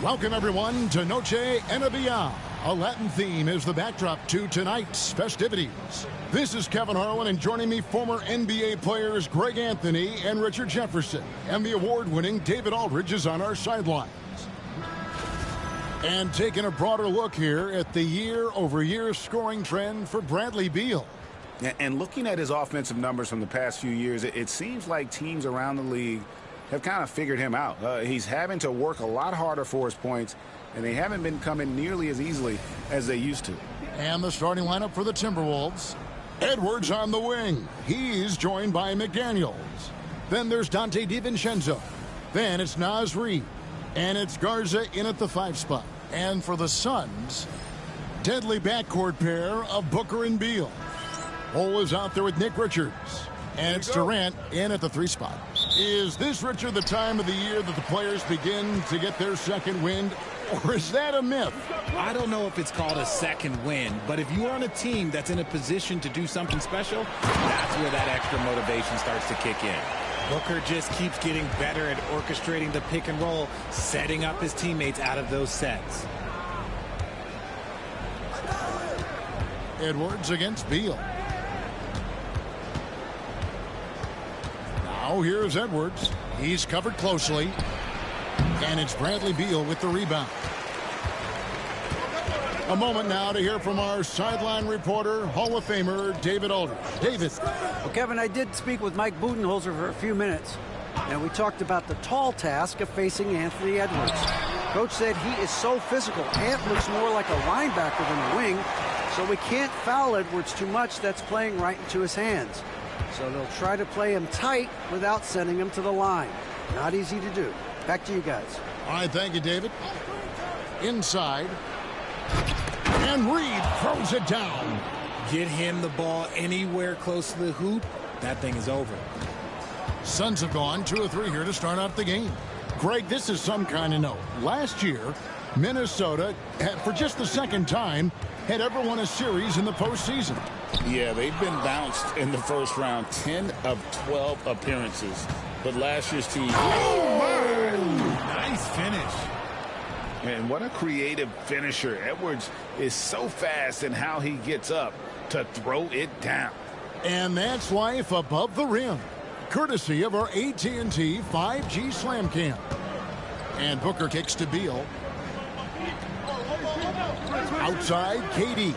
Welcome, everyone, to Noche Enabia. A Latin theme is the backdrop to tonight's festivities. This is Kevin Harlan, and joining me, former NBA players Greg Anthony and Richard Jefferson. And the award-winning David Aldridge is on our sidelines. And taking a broader look here at the year-over-year scoring trend for Bradley Beal. And looking at his offensive numbers from the past few years, it seems like teams around the league have kind of figured him out. He's having to work a lot harder for his points, and they haven't been coming nearly as easily as they used to. And the starting lineup for the Timberwolves. Edwards on the wing. He's joined by McDaniels. Then there's Dante DiVincenzo. Then it's Naz Reid. And it's Garza in at the 5 spot. And for the Suns, deadly backcourt pair of Booker and Beal. Cole is out there with Nick Richards. And it's Durant in at the 3 spot. Is this, Richard, the time of the year that the players begin to get their second wind? Or is that a myth? I don't know if it's called a second win, but if you're on a team that's in a position to do something special, that's where that extra motivation starts to kick in. Booker just keeps getting better at orchestrating the pick and roll, setting up his teammates out of those sets. Edwards against Beal. Now here's Edwards. He's covered closely. And it's Bradley Beal with the rebound. A moment now to hear from our sideline reporter, Hall of Famer David Aldridge. David. Well, Kevin, I did speak with Mike Budenholzer for a few minutes, and we talked about the tall task of facing Anthony Edwards. Coach said he is so physical. Ant looks more like a linebacker than a wing, so we can't foul Edwards too much. That's playing right into his hands. So they'll try to play him tight without sending him to the line. Not easy to do. Back to you guys. All right, thank you, David. Inside. And Reid throws it down. Get him the ball anywhere close to the hoop, that thing is over. Suns have gone 2 of 3 here to start out the game. Greg, this is some kind of note. Last year, Minnesota, for just the second time, had ever won a series in the postseason. Yeah, they've been bounced in the first round, 10 of 12 appearances. But last year's team... Nice finish. And what a creative finisher. Edwards is so fast in how he gets up to throw it down. And that's life above the rim, courtesy of our AT&T 5G Slam Cam. And Booker kicks to Beal. Outside, KD.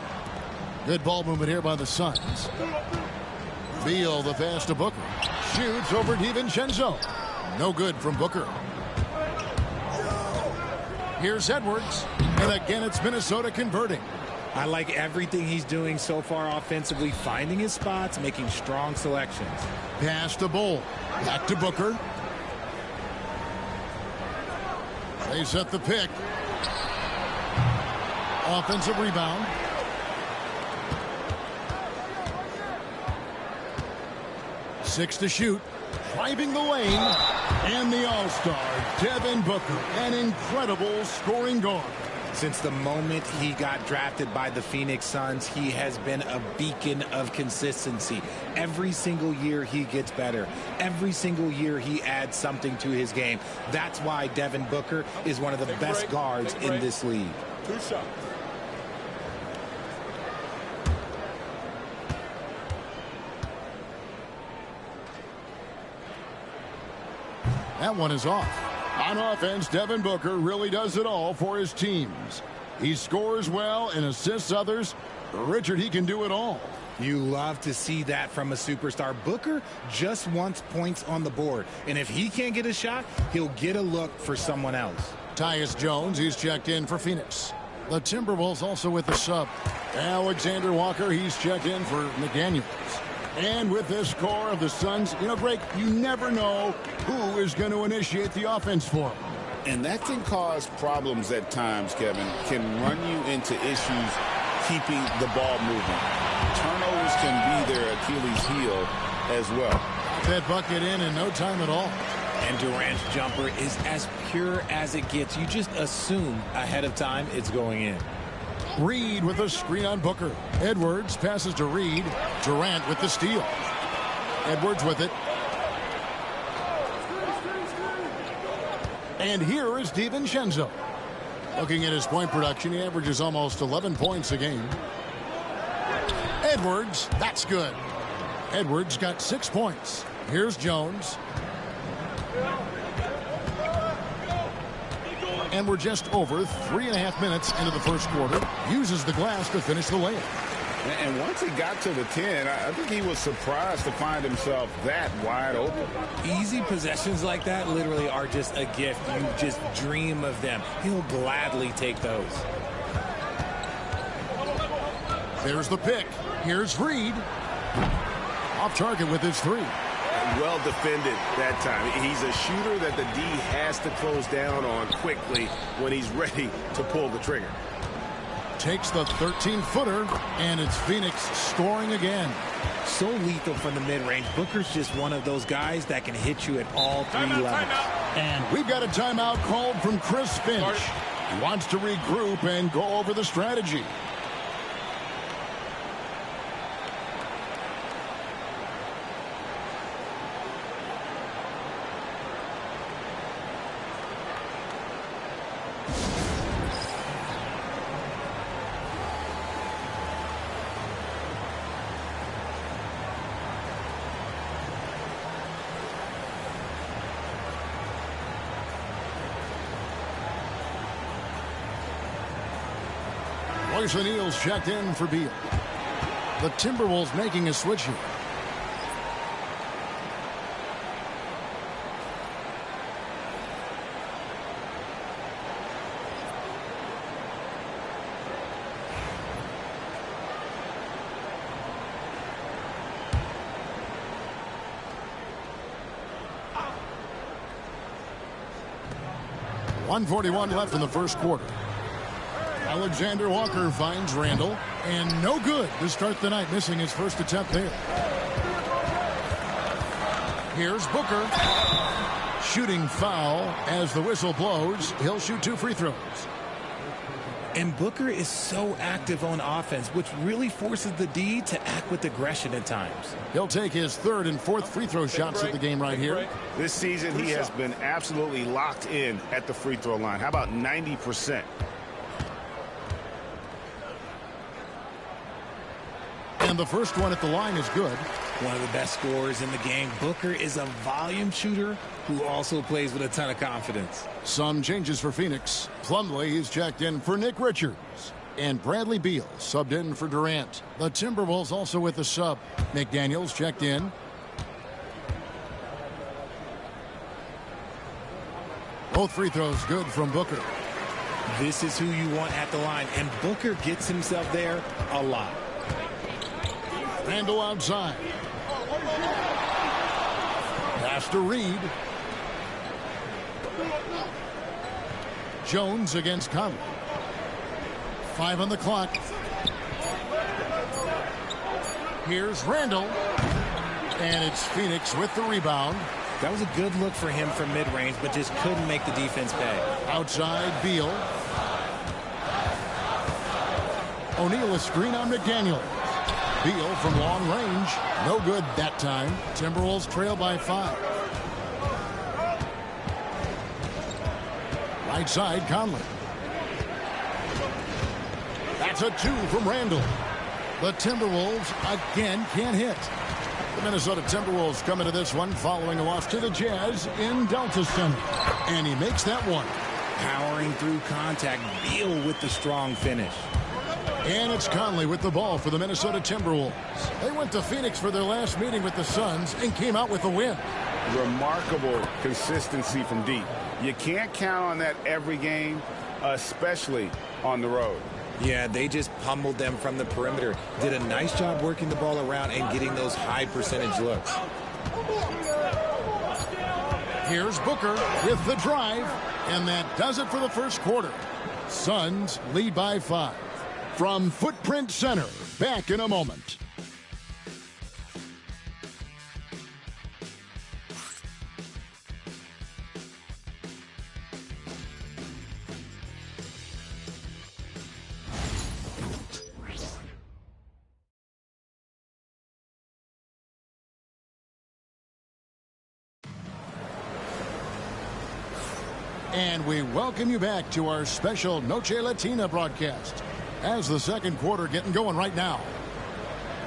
Good ball movement here by the Suns. Beal, the pass to Booker. Shoots over DiVincenzo. No good from Booker. Here's Edwards. And again, it's Minnesota converting. I like everything he's doing so far offensively, finding his spots, making strong selections. Pass to Bull. Back to Booker. They set the pick. Offensive rebound. Six to shoot. Driving the lane. And the all-star, Devin Booker. An incredible scoring guard. Since the moment he got drafted by the Phoenix Suns, he has been a beacon of consistency. Every single year he gets better. Every single year he adds something to his game. That's why Devin Booker is one of the best guards in this league. 2 shots. That one is off. On offense, Devin Booker really does it all for his teams. He scores well and assists others. Richard, he can do it all. You love to see that from a superstar. Booker just wants points on the board. And if he can't get a shot, he'll get a look for someone else. Tyus Jones, he's checked in for Phoenix. The Timberwolves also with the sub. Alexander Walker, he's checked in for McDaniels. And with this core of the Suns, you know, Greg, you never know who is going to initiate the offense for them. And that can cause problems at times, Kevin. Can run you into issues keeping the ball moving. Turnovers can be their Achilles heel as well. That bucket in no time at all. And Durant's jumper is as pure as it gets. You just assume ahead of time it's going in. Reid with a screen on Booker. Edwards passes to Reid. Durant with the steal. Edwards with it. And here is DiVincenzo. Looking at his point production, he averages almost 11 points a game. Edwards, that's good. Edwards got 6 points. Here's Jones. And we're just over 3.5 minutes into the first quarter. Uses the glass to finish the layup. And once he got to the 10, I think he was surprised to find himself that wide open. Easy possessions like that literally are just a gift. You just dream of them. He'll gladly take those. There's the pick. Here's Reed. Off target with his 3. Well defended that time. He's a shooter that the D has to close down on quickly when he's ready to pull the trigger. Takes the 13-footer, and it's Phoenix scoring again. So lethal from the mid-range. Booker's just one of those guys that can hit you at all 3 levels. And we've got a timeout called from Chris Finch. He wants to regroup and go over the strategy. Royce O'Neal's checked in for Beal. The Timberwolves making a switch here. .141 left in the first quarter. Alexander Walker finds Randall, and no good to start the night, missing his first attempt there. Here's Booker. Shooting foul as the whistle blows. He'll shoot 2 free throws. And Booker is so active on offense, which really forces the D to act with aggression at times. He'll take his 3rd and 4th free throw shots at the game right here. This season, he has been absolutely locked in at the free throw line. How about 90%? And the first one at the line is good. One of the best scorers in the game. Booker is a volume shooter who also plays with a ton of confidence. Some changes for Phoenix. Plumlee is checked in for Nick Richards. And Bradley Beal subbed in for Durant. The Timberwolves also with a sub. McDaniels checked in. Both free throws good from Booker. This is who you want at the line. And Booker gets himself there a lot. Randall outside. Pass to Reed. Jones against Conley. 5 on the clock. Here's Randall. And it's Phoenix with the rebound. That was a good look for him from mid-range, but just couldn't make the defense pay. Outside, Beal. O'Neal a screen on McDaniel. Beal from long range. No good that time. Timberwolves trail by 5. Right side, Conley. That's a 2 from Randall. The Timberwolves again can't hit. The Minnesota Timberwolves come into this one following a loss to the Jazz in Delta Center. And he makes that one. Powering through contact. Beal with the strong finish. And it's Conley with the ball for the Minnesota Timberwolves. They went to Phoenix for their last meeting with the Suns and came out with a win. Remarkable consistency from deep. You can't count on that every game, especially on the road. Yeah, they just pummeled them from the perimeter. Did a nice job working the ball around and getting those high percentage looks. Here's Booker with the drive, and that does it for the first quarter. Suns lead by 5. From Footprint Center, back in a moment. And we welcome you back to our special Noche Latina broadcast as the second quarter getting going right now.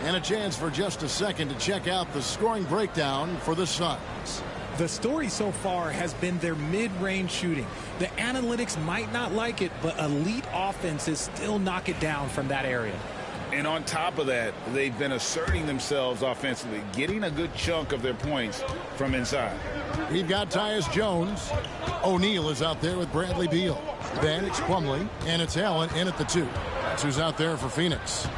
And a chance for just a second to check out the scoring breakdown for the Suns. The story so far has been their mid-range shooting. The analytics might not like it, but elite offenses still knock it down from that area. And on top of that, they've been asserting themselves offensively, getting a good chunk of their points from inside. We've got Tyus Jones. O'Neal is out there with Bradley Beal. Then it's Plumlee, and it's Allen in at the 2. That's who's out there for Phoenix.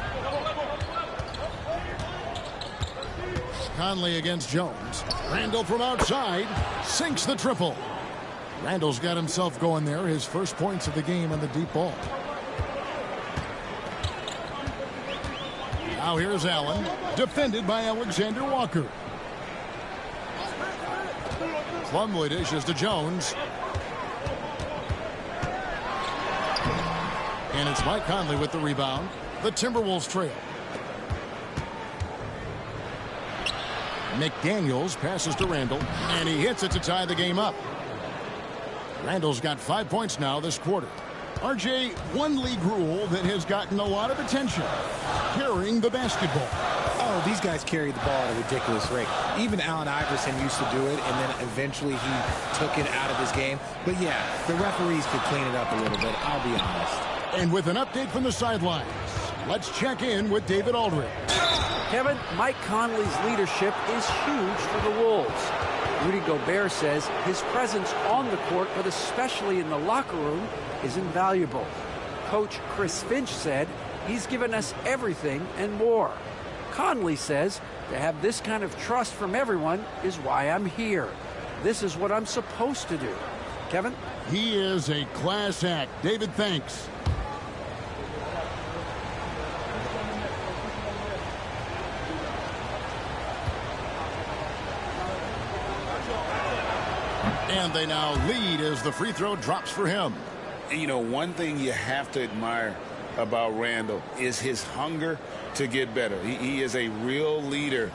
Conley against Jones. Randall from outside sinks the triple. Randall's got himself going there. His first points of the game on the deep ball. Now here's Allen, defended by Alexander Walker. Plumlee dishes to Jones. And it's Mike Conley with the rebound. The Timberwolves trail. McDaniels passes to Randall, and he hits it to tie the game up. Randall's got 5 points now this quarter. RJ, one league rule that has gotten a lot of attention, carrying the basketball. Oh, these guys carry the ball at a ridiculous rate. Even Allen Iverson used to do it, and then eventually he took it out of his game. But yeah, the referees could clean it up a little bit, I'll be honest. And with an update from the sidelines, let's check in with David Aldridge. Kevin, Mike Conley's leadership is huge for the Wolves. Rudy Gobert says his presence on the court, but especially in the locker room, is invaluable. Coach Chris Finch said he's given us everything and more. Conley says to have this kind of trust from everyone is why I'm here. This is what I'm supposed to do. Kevin? He is a class act. David, thanks. And they now lead as the free throw drops for him. You know, one thing you have to admire about Randall is his hunger to get better. He is a real leader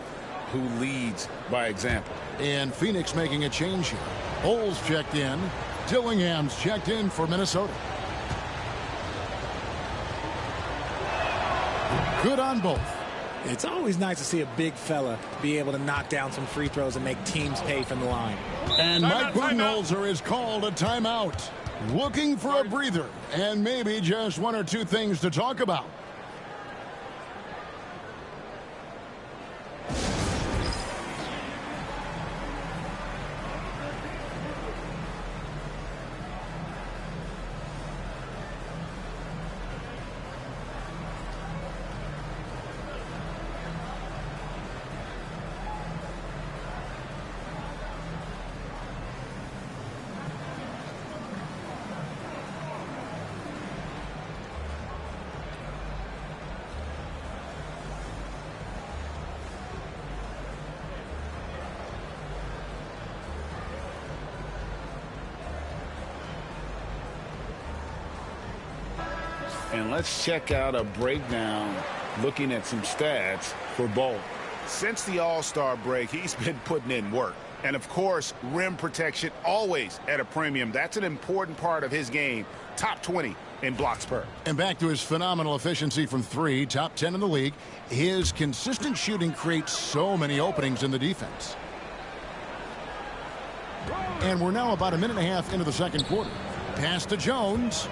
who leads by example. And Phoenix making a change here. Bowles checked in. Dillingham's checked in for Minnesota. Good on both. It's always nice to see a big fella be able to knock down some free throws and make teams pay from the line. And Mike Budenholzer is called a timeout. Looking for a breather and maybe just one or two things to talk about. And let's check out a breakdown looking at some stats for Bol. Since the All-Star break, he's been putting in work. And, of course, rim protection always at a premium. That's an important part of his game. Top 20 in blocks per. And back to his phenomenal efficiency from three, top 10 in the league. His consistent shooting creates so many openings in the defense. And we're now about a minute and a half into the second quarter. Pass to Jones.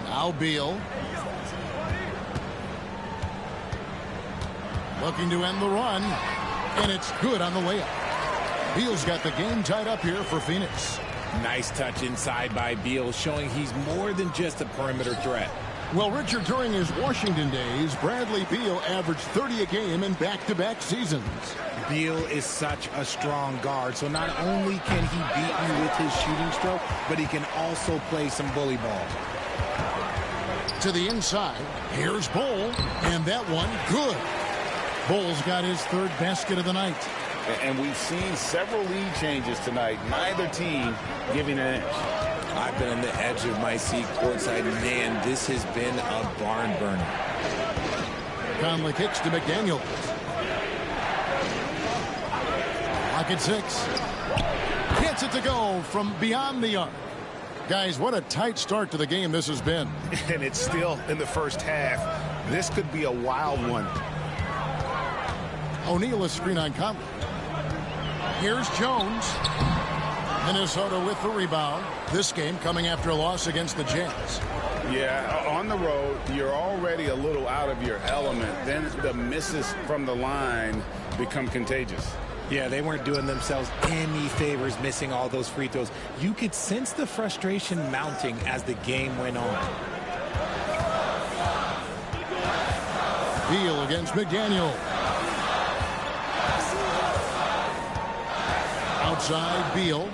Now Beal. Looking to end the run. And it's good on the layup. Beal's got the game tied up here for Phoenix. Nice touch inside by Beal, showing he's more than just a perimeter threat. Well, Richard, during his Washington days, Bradley Beal averaged 30 a game in back-to-back seasons. Beal is such a strong guard, so not only can he beat you with his shooting stroke, but he can also play some bully ball. To the inside, here's Bol, and that one good. Bol's got his third basket of the night. And we've seen several lead changes tonight. Neither team giving an edge. I've been on the edge of my seat courtside, and man, this has been a barn burner. Conley kicks to McDaniels. Lock at 6. Hits gets it to go from beyond the arc. Guys, what a tight start to the game this has been. And it's still in the first half. This could be a wild one. O'Neal is screen on Conley. Here's Jones. Minnesota with the rebound. This game coming after a loss against the Jazz. Yeah, on the road, you're already a little out of your element. Then the misses from the line become contagious. Yeah, they weren't doing themselves any favors missing all those free throws. You could sense the frustration mounting as the game went on. Beal against McDaniel. Outside, Beal.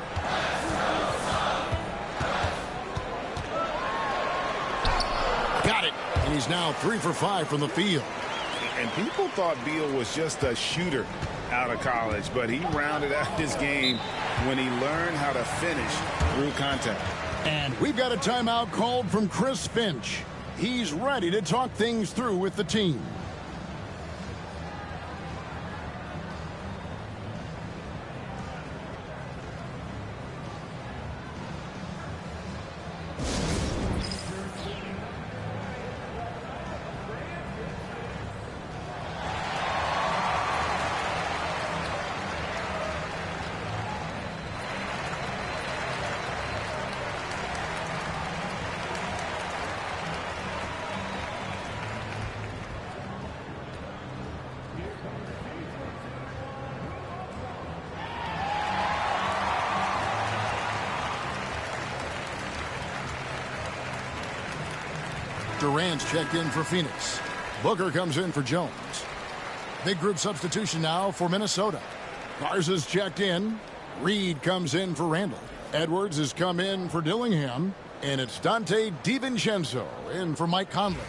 Got it. And he's now 3 for 5 from the field. And people thought Beal was just a shooter out of college, but he rounded out his game when he learned how to finish through contact. And we've got a timeout called from Chris Finch. He's ready to talk things through with the team. Durant's checked in for Phoenix. Booker comes in for Jones. Big group substitution now for Minnesota. Garza's checked in. Reed comes in for Randall. Edwards has come in for Dillingham. And it's Donte DiVincenzo in for Mike Conley.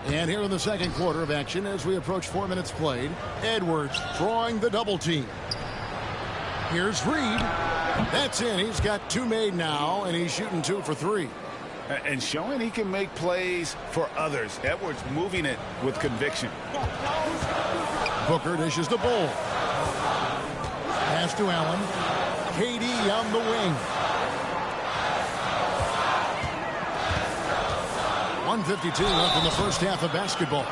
And here in the second quarter of action as we approach 4 minutes played, Edwards drawing the double team. Here's Reed. That's in. He's got 2 made now, and he's shooting 2 for 3. And showing he can make plays for others. Edwards moving it with conviction. Booker dishes the Bull. Pass to Allen. KD on the wing. 1:52 left in the first half of basketball.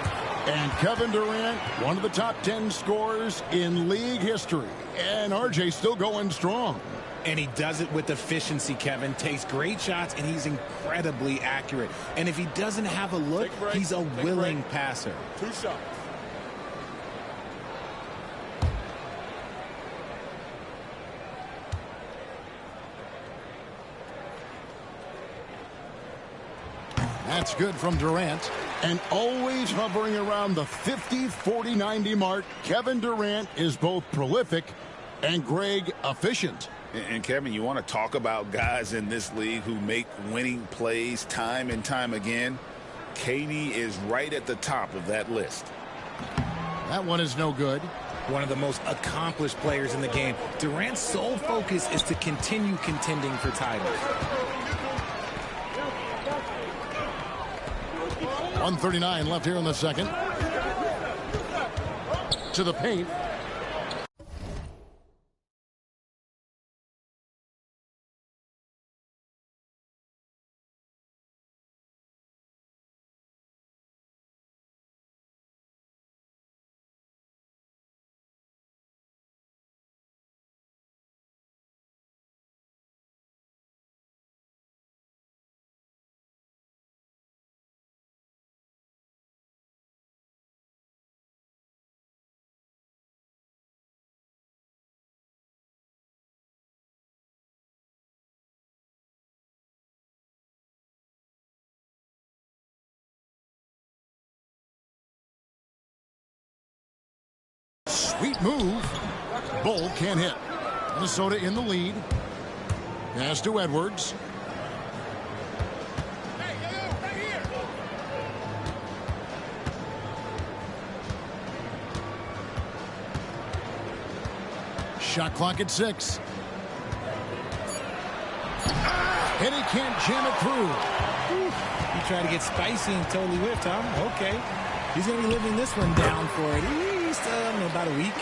And Kevin Durant, one of the top 10 scorers in league history. And RJ's still going strong. And he does it with efficiency, Kevin. Takes great shots, and he's incredibly accurate. And if he doesn't have a look, he's a willing passer. 2 shots. That's good from Durant. And always hovering around the 50, 40, 90 mark, Kevin Durant is both prolific and, Greg, efficient. And Kevin, you want to talk about guys in this league who make winning plays time and time again? KD is right at the top of that list. That one is no good. One of the most accomplished players in the game. Durant's sole focus is to continue contending for titles. 1:39 left here in the second. To the paint. Sweet move. Bull can't hit. Minnesota in the lead. Pass to Edwards. Shot clock at 6. And he can't jam it through. He tried to get spicy and totally whiffed, huh? Okay. He's going to be living this one down for at least about a week.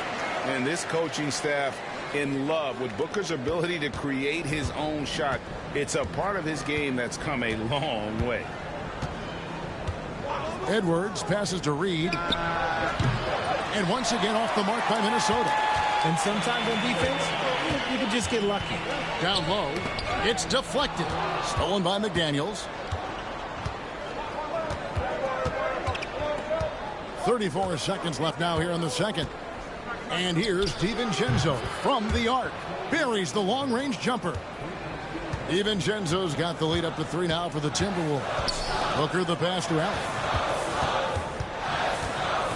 And this coaching staff in love with Booker's ability to create his own shot. It's a part of his game that's come a long way. Edwards passes to Reed. And once again off the mark by Minnesota. And sometimes on defense, you can just get lucky. Down low. It's deflected. Stolen by McDaniels. 34 seconds left now here in the second. And here's DiVincenzo from the arc. Buries the long-range jumper. DiVincenzo's got the lead up to 3 now for the Timberwolves. Booker the pass to Allen.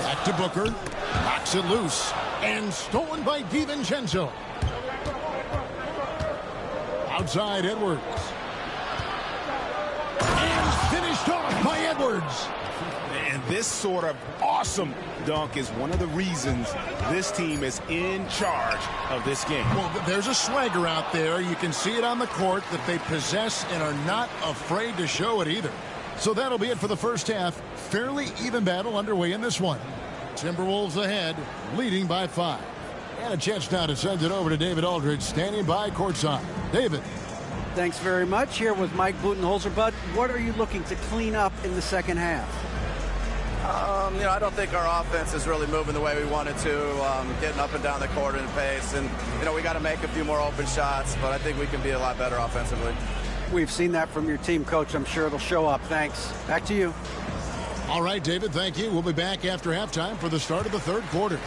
Back to Booker. Knocks it loose. And stolen by DiVincenzo. Outside Edwards. And finished off by Edwards. And this sort of awesome dunk is one of the reasons this team is in charge of this game. Well, there's a swagger out there. You can see it on the court that they possess and are not afraid to show it either. So that'll be it for the first half. Fairly even battle underway in this one. Timberwolves ahead, leading by 5. And a chance now to send it over to David Aldridge, standing by courtside. David. Thanks very much. Here with Mike Budenholzer. Bud, what are you looking to clean up in the second half? I don't think our offense is really moving the way we wanted to, getting up and down the court in the pace. And, we got to make a few more open shots, but I think we can be a lot better offensively. We've seen that from your team, Coach. I'm sure it'll show up. Thanks. Back to you. All right, David, thank you. We'll be back after halftime for the start of the third quarter.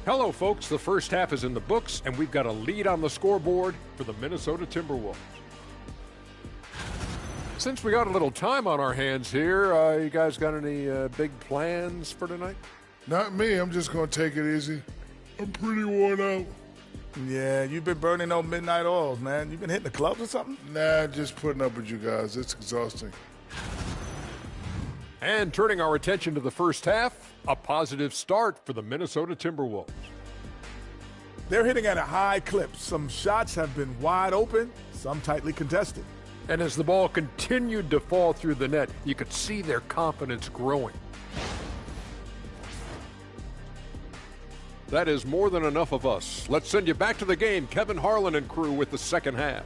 Hello, folks. The first half is in the books, and we've got a lead on the scoreboard for the Minnesota Timberwolves. Since we got a little time on our hands here, you guys got any big plans for tonight? Not me. I'm just going to take it easy. I'm pretty worn out. Yeah, you've been burning those midnight oils, man. You've been hitting the clubs or something? Nah, just putting up with you guys. It's exhausting. And turning our attention to the first half, a positive start for the Minnesota Timberwolves. They're hitting at a high clip. Some shots have been wide open, some tightly contested. And as the ball continued to fall through the net, you could see their confidence growing. That is more than enough of us. Let's send you back to the game. Kevin Harlan and crew with the second half.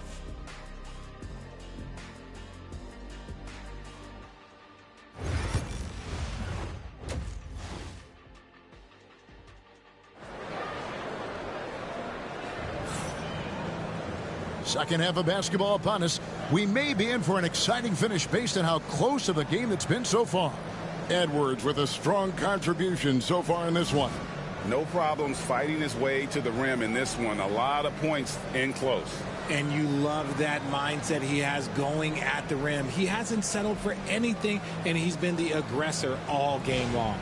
Second half of basketball upon us. We may be in for an exciting finish based on how close of a game it's been so far. Edwards with a strong contribution so far in this one. No problems fighting his way to the rim in this one. A lot of points in close. And you love that mindset he has going at the rim. He hasn't settled for anything, and he's been the aggressor all game long.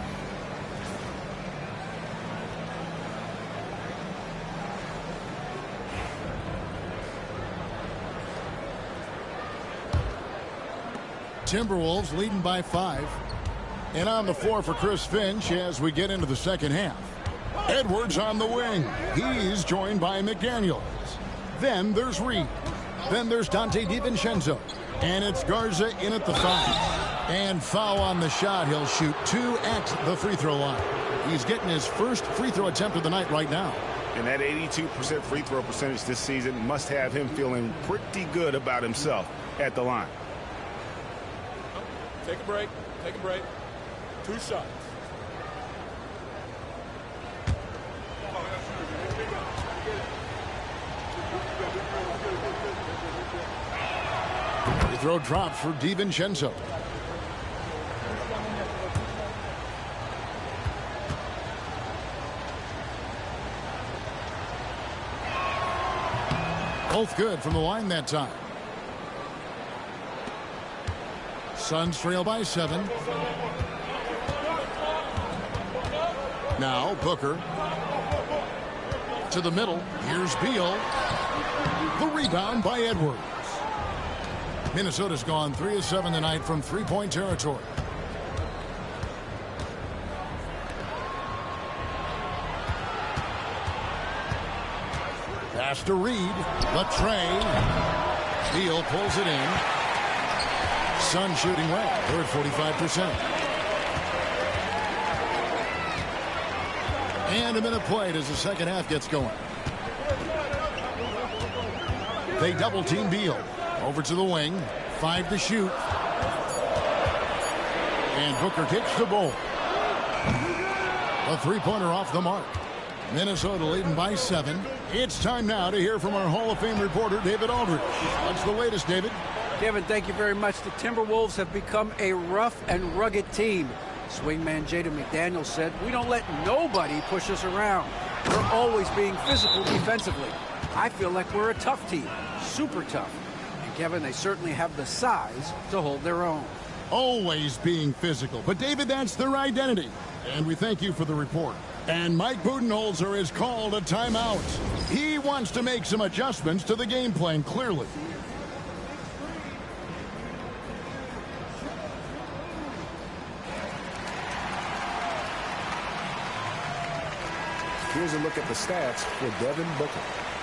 Timberwolves leading by 5. And on the floor for Chris Finch as we get into the second half. Edwards on the wing. He's joined by McDaniels. Then there's Reed. Then there's Donte DiVincenzo. And it's Garza in at the 5. And foul on the shot. He'll shoot 2 at the free throw line. He's getting his first free throw attempt of the night right now. And that 82% free throw percentage this season must have him feeling pretty good about himself at the line. Take a break. Take a break. 2 shots. Free throw drops for DiVincenzo. Both good from the line that time. Suns trail by 7. Now Booker. To the middle. Here's Beal. The rebound by Edwards. Minnesota's gone 3 of 7 tonight from three-point territory. Pass to Reed. The tray. Beal pulls it in. Sun shooting well. They're at 45%. And a minute played as the second half gets going. They double team Beal. Over to the wing. 5 to shoot. And Booker kicks the ball. A three-pointer off the mark. Minnesota leading by 7. It's time now to hear from our Hall of Fame reporter, David Aldridge. What's the latest, David? Kevin, thank you very much. The Timberwolves have become a rough and rugged team. Swingman Jaden McDaniels said, "We don't let nobody push us around. We're always being physical defensively. I feel like we're a tough team, super tough." And Kevin, they certainly have the size to hold their own. Always being physical. But, David, that's their identity. And we thank you for the report. And Mike Budenholzer has called a timeout. He wants to make some adjustments to the game plan, clearly. Here's a look at the stats for Devin Booker.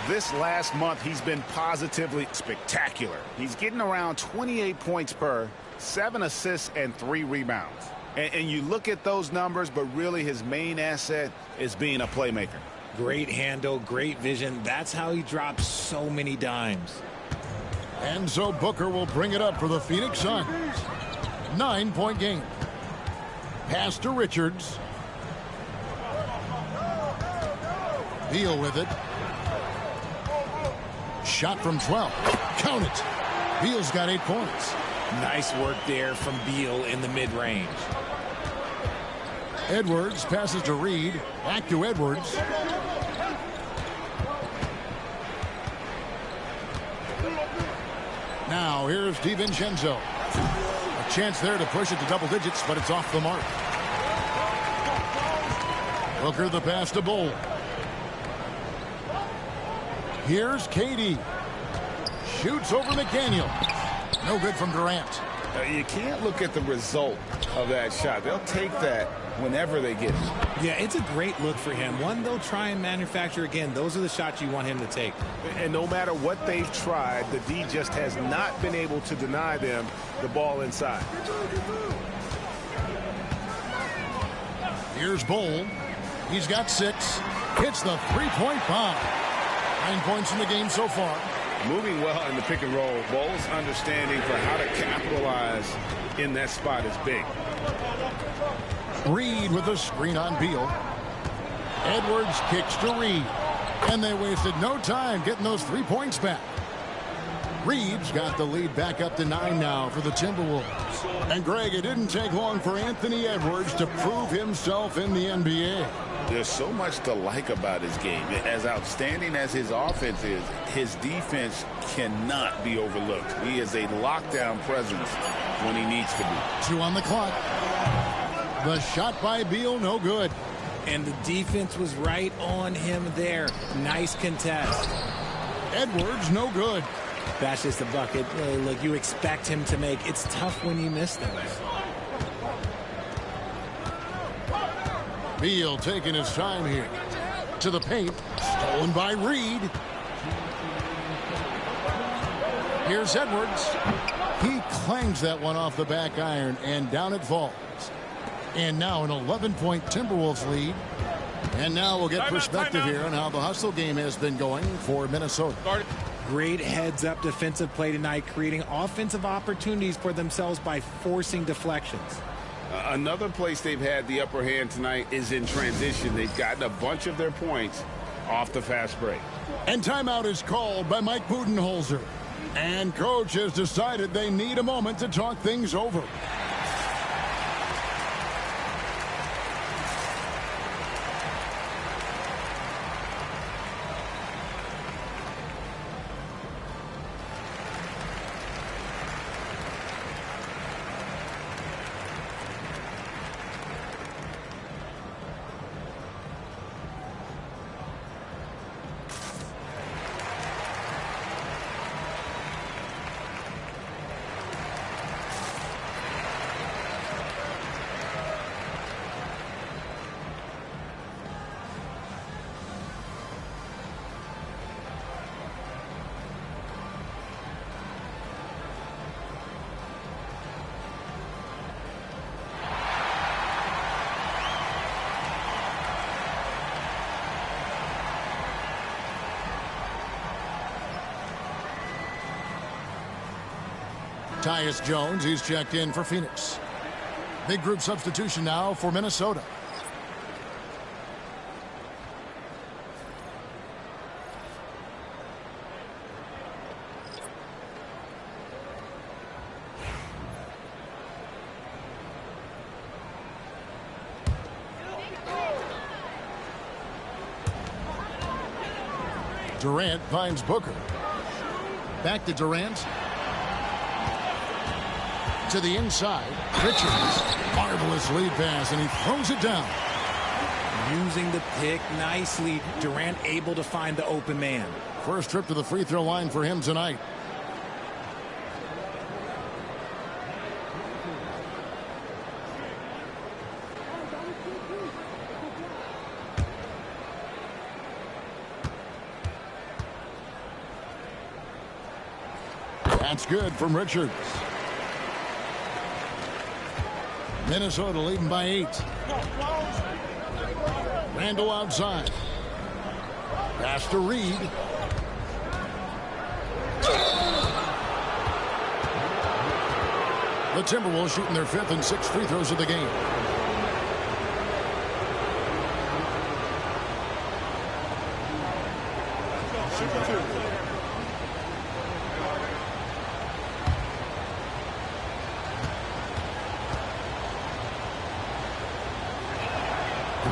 This last month, he's been positively spectacular. He's getting around 28 points per, 7 assists, and 3 rebounds. And you look at those numbers, but really his main asset is being a playmaker. Great handle, great vision. That's how he drops so many dimes. And so Booker will bring it up for the Phoenix Suns. 9-point game. Pass to Richards. Beal with it. Shot from 12. Count it. Beal's got 8 points. Nice work there from Beal in the mid-range. Edwards passes to Reed. Back to Edwards. Now here's DiVincenzo. A chance there to push it to double digits, but it's off the mark. Booker the pass to Bull. Here's KD. Shoots over McDaniel. No good from Durant. You can't look at the result of that shot. They'll take that whenever they get it. Yeah, it's a great look for him. One they'll try and manufacture again. Those are the shots you want him to take. And no matter what they've tried, the D just has not been able to deny them the ball inside. Here's Bull. He's got 6. Hits the three-point bomb. 9 points in the game so far. Moving well in the pick and roll. Bull's understanding for how to capitalize in that spot is big. Reed with a screen on Beal. Edwards kicks to Reed. And they wasted no time getting those 3 points back. Reed's got the lead back up to 9 now for the Timberwolves. And Greg, it didn't take long for Anthony Edwards to prove himself in the NBA. There's so much to like about his game. As outstanding as his offense is, his defense cannot be overlooked. He is a lockdown presence when he needs to be. 2 on the clock. The shot by Beal, no good. And the defense was right on him there. Nice contest. Edwards, no good. That's just a bucket. Look, you expect him to make. It's tough when you miss those. Beal taking his time here. To the paint. Stolen by Reed. Here's Edwards. He clangs that one off the back iron, and down it falls. And now an 11-point Timberwolves lead. And now we'll get perspective here on how the hustle game has been going for Minnesota. Great heads-up defensive play tonight, creating offensive opportunities for themselves by forcing deflections. Another place they've had the upper hand tonight is in transition. They've gotten a bunch of their points off the fast break. And timeout is called by Mike Budenholzer. And coach has decided they need a moment to talk things over. Tyus Jones, he's checked in for Phoenix. Big group substitution now for Minnesota. Durant finds Booker. Back to Durant. To the inside. Richards. Marvelous lead pass, and he throws it down. Using the pick nicely. Durant able to find the open man. First trip to the free throw line for him tonight. That's good from Richards. Minnesota leading by 8. Randall outside. Pass to Reed. The Timberwolves shooting their 5th and 6th free throws of the game.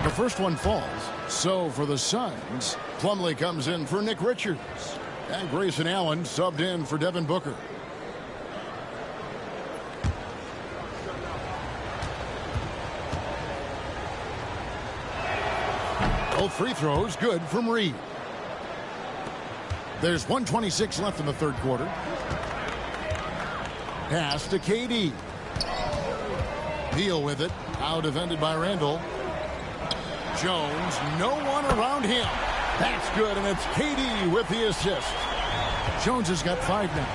The first one falls. So for the Suns, Plumlee comes in for Nick Richards. And Grayson Allen subbed in for Devin Booker. Both free throws good from Reed. There's 1:26 left in the third quarter. Pass to KD. Deal with it. Out defended by Randall. Jones, no one around him. That's good, and it's KD with the assist. Jones has got 5 now.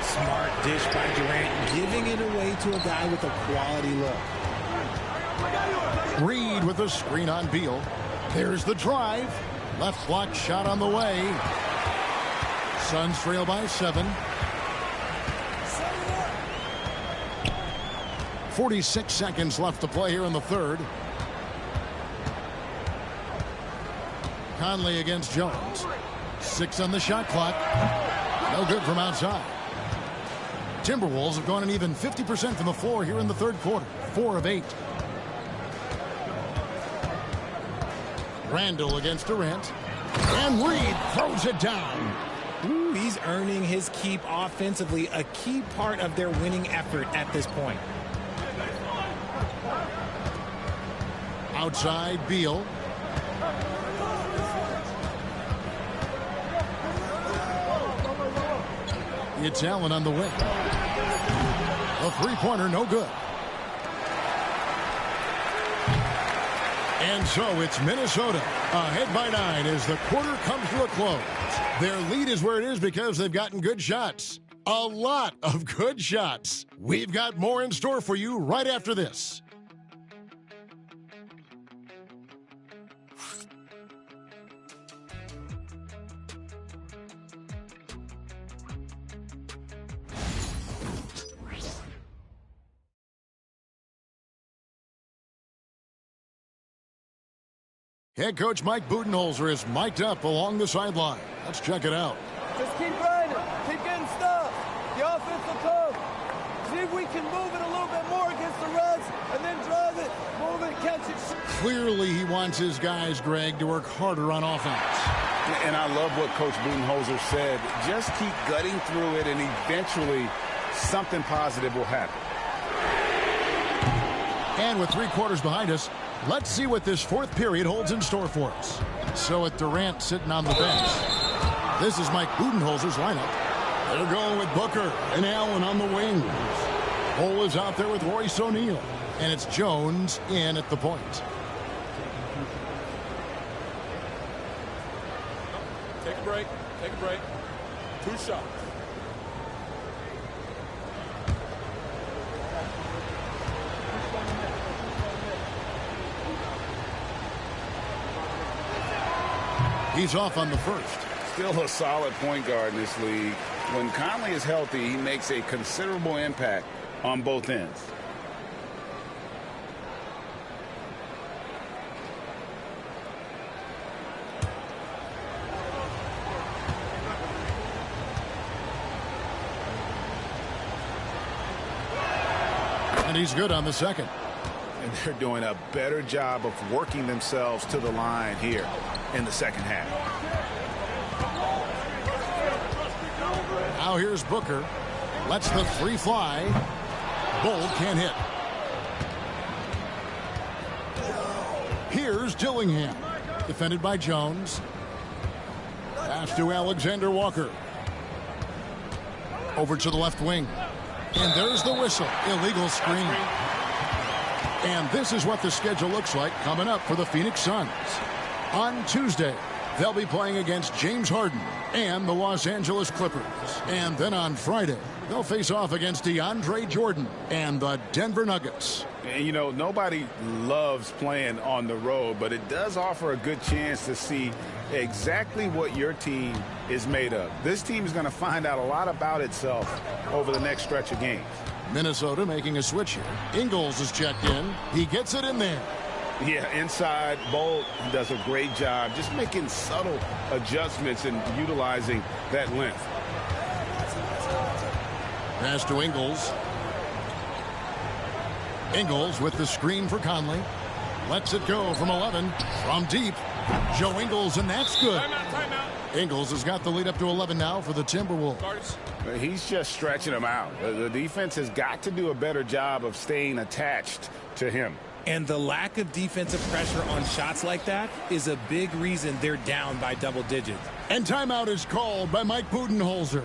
Smart dish by Durant, giving it away to a guy with a quality look. Reed with a screen on Beal. There's the drive. Left block shot on the way. Suns trail by 7. 46 seconds left to play here in the third. Conley against Jones. 6 on the shot clock. No good from outside. Timberwolves have gone an even 50% from the floor here in the third quarter. 4 of 8. Randall against Durant. And Reed throws it down. Ooh, he's earning his keep offensively, a key part of their winning effort at this point. Outside, Beal. It's Allen on the wing. A three-pointer, no good. And so it's Minnesota ahead by 9 as the quarter comes to a close. Their lead is where it is because they've gotten good shots. A lot of good shots. We've got more in store for you right after this. Head coach Mike Budenholzer is mic'd up along the sideline. Let's check it out. Just keep grinding. Keep getting stuff. The offense will come. See if we can move it a little bit more against the Reds and then drive it, move it, catch it. Clearly he wants his guys, Greg, to work harder on offense. And I love what Coach Budenholzer said. Just keep gutting through it and eventually something positive will happen. And with 3 quarters behind us, let's see what this fourth period holds in store for us. So with Durant sitting on the bench, this is Mike Budenholzer's lineup. They're going with Booker and Allen on the wings. Cole is out there with Royce O'Neal. And it's Jones in at the point. Take a break. Take a break. 2 shots. He's off on the first. Still a solid point guard in this league. When Conley is healthy, he makes a considerable impact on both ends. And he's good on the second. And they're doing a better job of working themselves to the line here in the second half. Now here's Booker. Lets the three fly. Bold can't hit. Here's Dillingham. Defended by Jones. Pass to Alexander Walker. Over to the left wing. And there's the whistle. Illegal screen. And this is what the schedule looks like coming up for the Phoenix Suns. On Tuesday, they'll be playing against James Harden and the Los Angeles Clippers. And then on Friday, they'll face off against DeAndre Jordan and the Denver Nuggets. And, you know, nobody loves playing on the road, but it does offer a good chance to see exactly what your team is made of. This team is going to find out a lot about itself over the next stretch of games. Minnesota making a switch here. Ingles is checked in. He gets it in there. Yeah, inside, Bolt does a great job just making subtle adjustments and utilizing that length. Pass to Ingles. Ingles with the screen for Conley. Lets it go from 11. From deep. Joe Ingles, and that's good. Timeout. Ingles has got the lead up to 11 now for the Timberwolves. He's just stretching them out. The defense has got to do a better job of staying attached to him. And the lack of defensive pressure on shots like that is a big reason they're down by double digits. And timeout is called by Mike Budenholzer.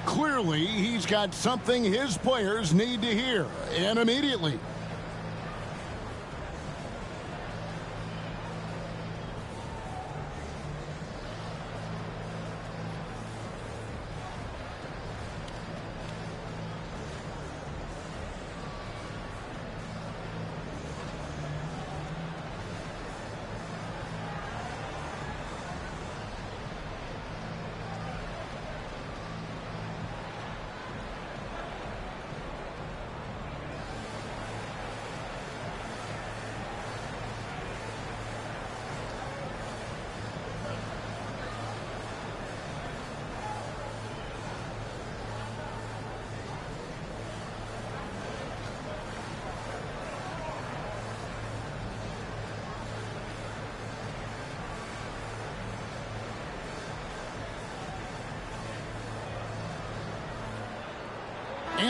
Clearly, he's got something his players need to hear, and immediately.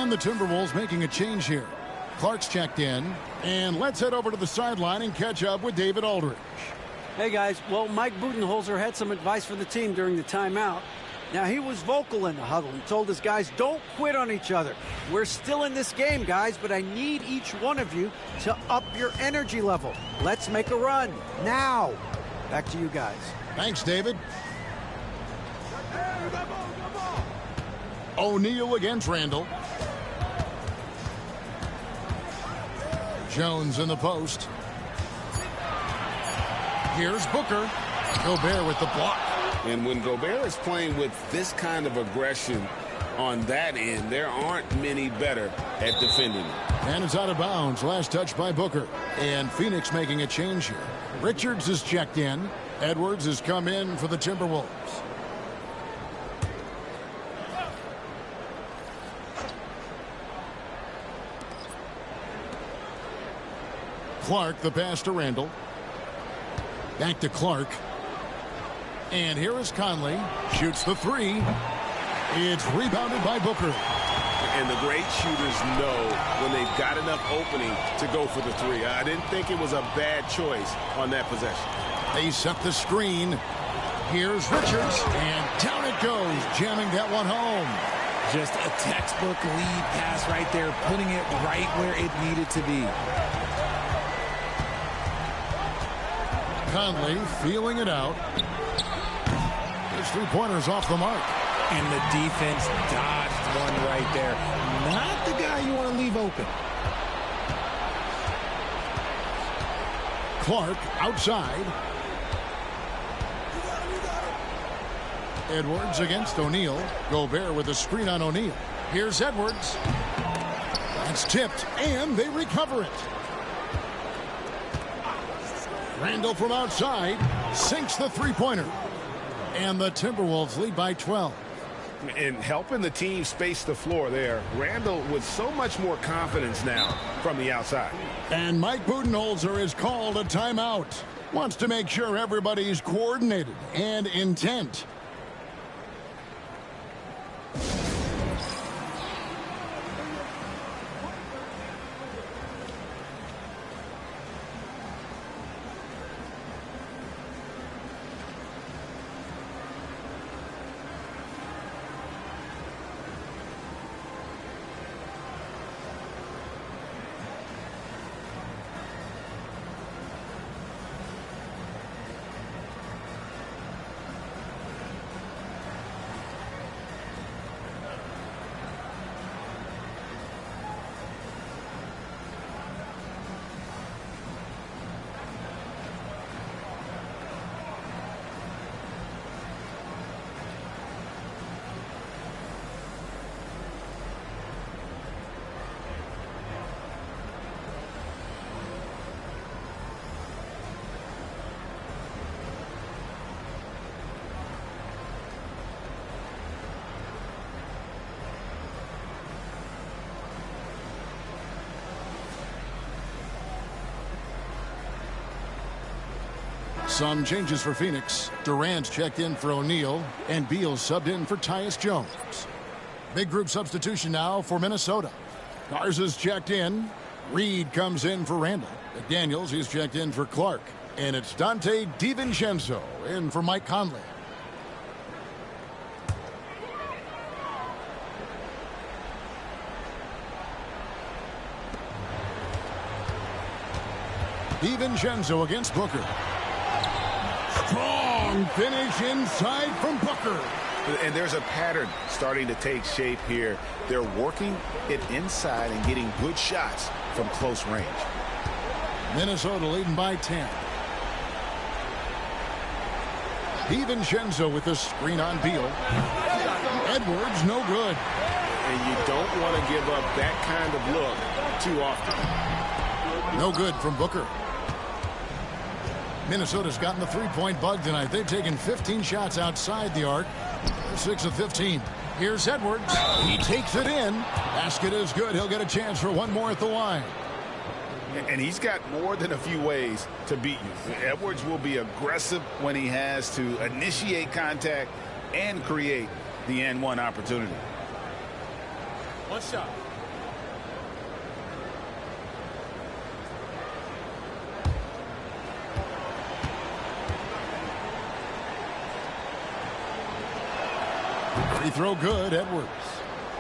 And the Timberwolves making a change here. Clark's checked in. And let's head over to the sideline and catch up with David Aldridge. Hey, guys. Well, Mike Budenholzer had some advice for the team during the timeout. Now, he was vocal in the huddle. He told his guys, don't quit on each other. We're still in this game, guys, but I need each one of you to up your energy level. Let's make a run now. Back to you guys. Thanks, David. O'Neal against Randall. Jones in the post. Here's Booker. Gobert with the block. And when Gobert is playing with this kind of aggression on that end, there aren't many better at defending it. And it's out of bounds. Last touch by Booker. And Phoenix making a change here. Richards is checked in. Edwards has come in for the Timberwolves. Clark, the pass to Randall. Back to Clark. And here is Conley. Shoots the three. It's rebounded by Booker. And the great shooters know when they've got enough opening to go for the three. I didn't think it was a bad choice on that possession. They set the screen. Here's Richards. And down it goes, jamming that one home. Just a textbook lead pass right there, putting it right where it needed to be. Conley feeling it out. His three-pointers off the mark. And the defense dodged one right there. Not the guy you want to leave open. Clark outside. Edwards against O'Neal. Gobert with a screen on O'Neal. Here's Edwards. That's tipped, and they recover it. Randall from outside sinks the three-pointer. And the Timberwolves lead by 12. And helping the team space the floor there. Randall with so much more confidence now from the outside. And Mike Budenholzer has called a timeout. Wants to make sure everybody's coordinated and intent. Some changes for Phoenix. Durant's checked in for O'Neal, and Beal subbed in for Tyus Jones. Big group substitution now for Minnesota. Garza's checked in. Reed comes in for Randall. McDaniels, he's checked in for Clark. And it's Dante DiVincenzo in for Mike Conley. DiVincenzo against Booker. Strong finish inside from Booker. And there's a pattern starting to take shape here. They're working it inside and getting good shots from close range. Minnesota leading by 10. DiVincenzo with the screen on Beal. Edwards, no good. And you don't want to give up that kind of look too often. No good from Booker. Minnesota's gotten the three-point bug tonight. They've taken 15 shots outside the arc. 6 of 15. Here's Edwards. He takes it in. Basket is good. He'll get a chance for one more at the line. And he's got more than a few ways to beat you. Edwards will be aggressive when he has to initiate contact and create the N1 opportunity. One shot. Free throw good, Edwards.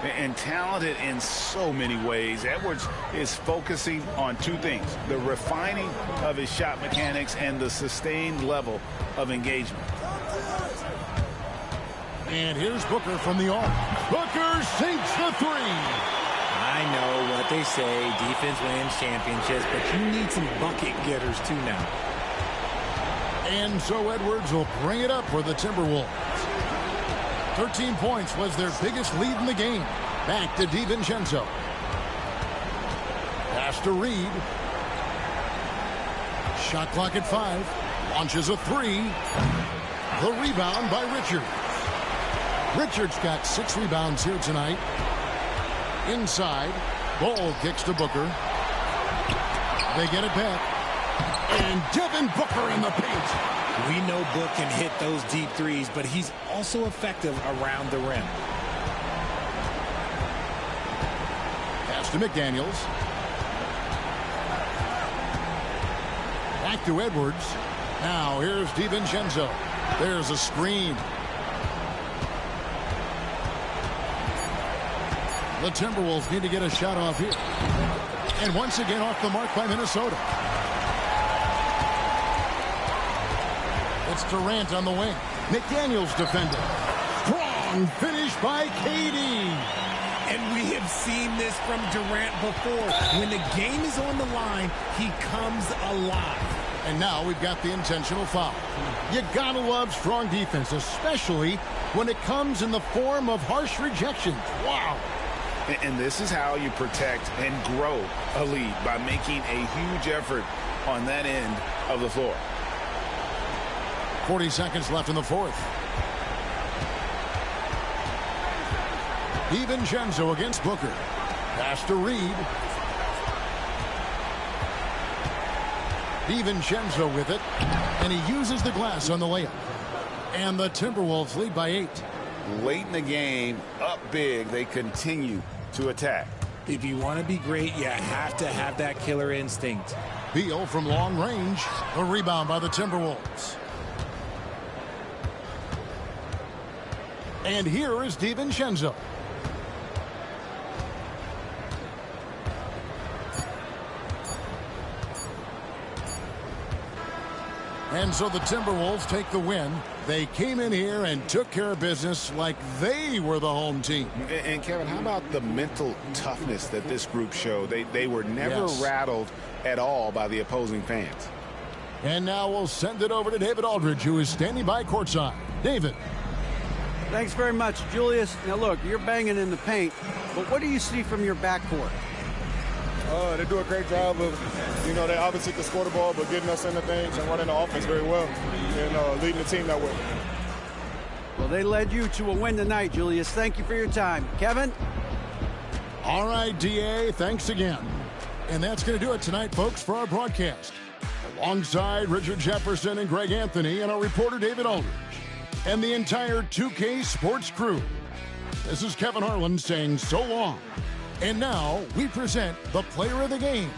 And talented in so many ways. Edwards is focusing on two things: the refining of his shot mechanics and the sustained level of engagement. And here's Booker from the arc. Booker sinks the three. I know what they say, defense wins championships, but you need some bucket getters too now. And so Edwards will bring it up for the Timberwolves. 13 points was their biggest lead in the game. Back to DiVincenzo. Pass to Reed. Shot clock at 5. Launches a 3. The rebound by Richards. Richards got 6 rebounds here tonight. Inside. Ball kicks to Booker. They get it back. And Devin Booker in the paint. We know Book can hit those deep threes, but he's also effective around the rim. Pass to McDaniels. Back to Edwards. Now here's DiVincenzo. There's a screen. The Timberwolves need to get a shot off here. And once again off the mark by Minnesota. It's Durant on the wing. McDaniels defending. Strong finish by KD. And we have seen this from Durant before. When the game is on the line, he comes alive. And now we've got the intentional foul. You gotta love strong defense, especially when it comes in the form of harsh rejection. Wow. And this is how you protect and grow a lead, by making a huge effort on that end of the floor. 40 seconds left in the fourth. DiVincenzo against Booker. Pass to Reed. DiVincenzo with it, and he uses the glass on the layup. And the Timberwolves lead by 8. Late in the game, up big, they continue to attack. If you want to be great, you have to have that killer instinct. Beal from long range. The rebound by the Timberwolves. And here is DiVincenzo. And so the Timberwolves take the win. They came in here and took care of business like they were the home team. And Kevin, how about the mental toughness that this group showed? They were never rattled at all by the opposing fans. And now we'll send it over to David Aldridge, who is standing by courtside. David. Thanks very much, Julius. Now, look, you're banging in the paint, but what do you see from your backcourt? They do a great job of, they obviously can score the ball, but getting us into things and running the offense very well and leading the team that way. Well, they led you to a win tonight, Julius. Thank you for your time. Kevin? All right, DA, thanks again. And that's going to do it tonight, folks, for our broadcast. Alongside Richard Jefferson and Greg Anthony and our reporter David Aldridge and the entire 2K Sports crew. This is Kevin Harlan saying so long. And now we present the player of the game.